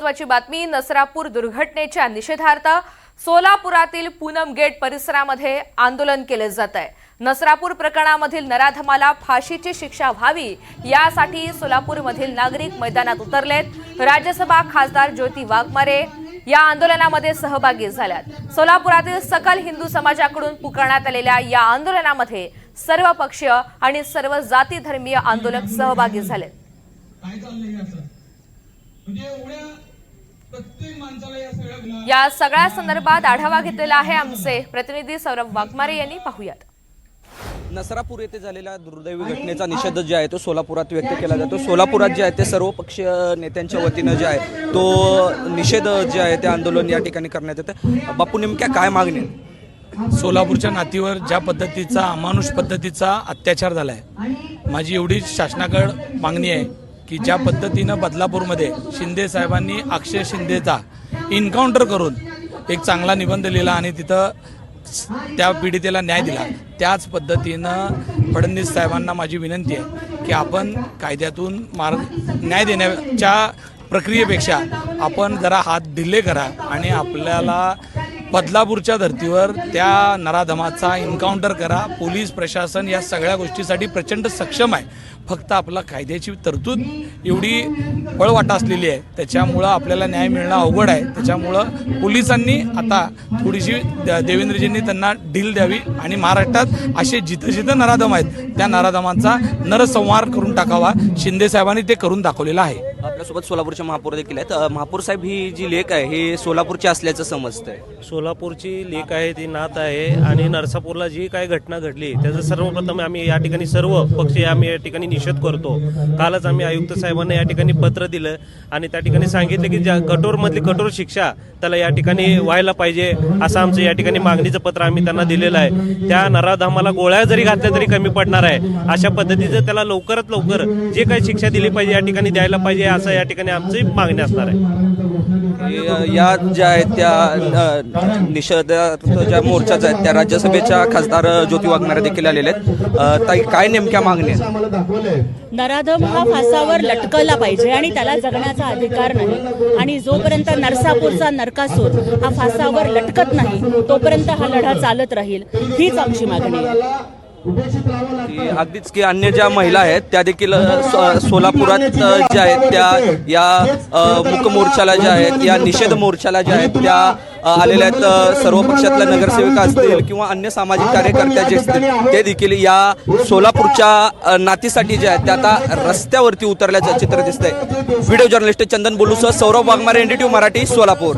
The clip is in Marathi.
महत्त्वाची बातमी। नसरापूर दुर्घटनेच्या निषेधार्थ सोलापुरातील पूनम गेट परिसरामध्ये आंदोलन केले जात आहे। नसरापूर प्रकरणामधील नराधमाला फाशीची शिक्षा व्हावी यासाठी सोलापूरमधील नागरिक मैदानात उतरलेत। राज्यसभा खासदार ज्योती वाघमारे या आंदोलनामध्ये सहभागी झाल्यात। सोलापुरातील सकल हिंदू समाजाकडून पुकारण्यात आलेल्या या आंदोलनामध्ये सर्व पक्षीय आणि सर्व जाती धर्मीय आंदोलक सहभागी झाले। या सगळ्या संदर्भात आढावा घेतलेला आहे आमचे प्रतिनिधी सौरभ वाघमारे यांनी। पाहूयात। नसरापूर येथे झालेल्या दुर्दैवी घटनेचा निषेध जे आहे तो सोलापुरात व्यक्त केला जातो। सोलापुरात जे आहे ते सर्व पक्षीय नेत्यांच्या वतीनं जे आहे तो निषेध जे आहे ते आंदोलन या ठिकाणी करण्यात येतं। बापू, नेमक्या काय मागणी? सोलापूरच्या नातीवर ज्या पद्धतीचा अमानुष पद्धतीचा अत्याचार झाला आहे, माझी एवढी शासनाकडे मागणी आहे की ज्या पद्धतीनं बदलापूरमध्ये शिंदे साहेबांनी अक्षय शिंदेचा इन्काउंटर करून एक चांगला निबंध लिहिला आणि तिथं त्या पीडितेला न्याय दिला, त्याच पद्धतीनं फडणवीस साहेबांना माझी विनंती आहे की आपण कायद्यातून न्याय देण्याच्या प्रक्रियेपेक्षा आपण जरा हात ढिले करा आणि आपल्याला बदलापूरच्या धर्तीवर त्या नराधमाचा इन्काउंटर करा। पोलीस प्रशासन या सगळ्या गोष्टीसाठी प्रचंड सक्षम आहे, फक्त आपला कायद्याची तरतूद एवढी पळवाटा असलेली आहे, त्याच्यामुळं आपल्याला न्याय मिळणं अवघड आहे। त्याच्यामुळं पोलिसांनी आता थोडीशी देवेंद्रजींनी त्यांना ढील द्यावी आणि महाराष्ट्रात असे जिथं जिथं नराधम आहेत त्या नराधमांचा नरसंहार करून टाकावा। शिंदे साहेबांनी ते करून दाखवलेलं आहे। आपल्यासोबत सोलापूरचे महापौर देखील आहेत। महापौर साहेब, ही जी लेख आहे हे सोलापूरची असल्याचं समजतंय। सोलापूरची लेख आहे, ती नात आहे आणि नरसापूरला जी काही घटना घडली त्याचं सर्वप्रथम आम्ही या ठिकाणी सर्व पक्षी आम्ही या ठिकाणी निषेध करतो। कालच आम्ही आयुक्त साहेबांना या ठिकाणी पत्र दिलं आणि त्या ठिकाणी सांगितलं की ज्या कठोरमधली कठोर शिक्षा त्याला या ठिकाणी व्हायला पाहिजे असं आमचं या ठिकाणी मागणीचं पत्र आम्ही त्यांना दिलेलं आहे। त्या नराधमाला गोळ्या जरी घातल्या तरी कमी पडणार आहे, अशा पद्धतीचं त्याला लवकरात लवकर जे काही शिक्षा दिली पाहिजे या ठिकाणी द्यायला पाहिजे असं या ठिकाणी आमची मागणी असणार आहे। या ज्या आहेत त्या निषेधार्थ ज्या मोर्चाच्या आहेत त्या राज्यसभेच्या खासदार ज्योती वाघमारे देखील आलेले आहेत। ताई, काय नेमक्या मागणी आहेत? नराधम हा फासावर लटकला पाहिजे आणि त्याला जगण्याचा अधिकार नाही आणि जोपर्यंत नरसापूरचा नरकासूर हा फासावर लटकत नाही तोपर्यंत हा लढा चालत राहील, हीच आमची मागणी आहे। अगदीच की अन्य ज्या महिला आहेत त्या देखील सोलापुरात ज्या आहेत त्या या मूक मोर्चाला ज्या आहेत या निषेध मोर्चाला ज्या आहेत त्या आलेल्या आहेत। सर्व पक्षातल्या नगरसेविका असतील किंवा अन्य सामाजिक कार्यकर्ते जे असतील ते देखील या सोलापूरच्या नातीसाठी जे आहेत ते आता रस्त्यावरती उतरल्याचं चित्र दिसतंय। व्हिडिओ जर्नलिस्ट चंदन बोलूसह सौरभ वाघमारे, NDTV मराठी, सोलापूर।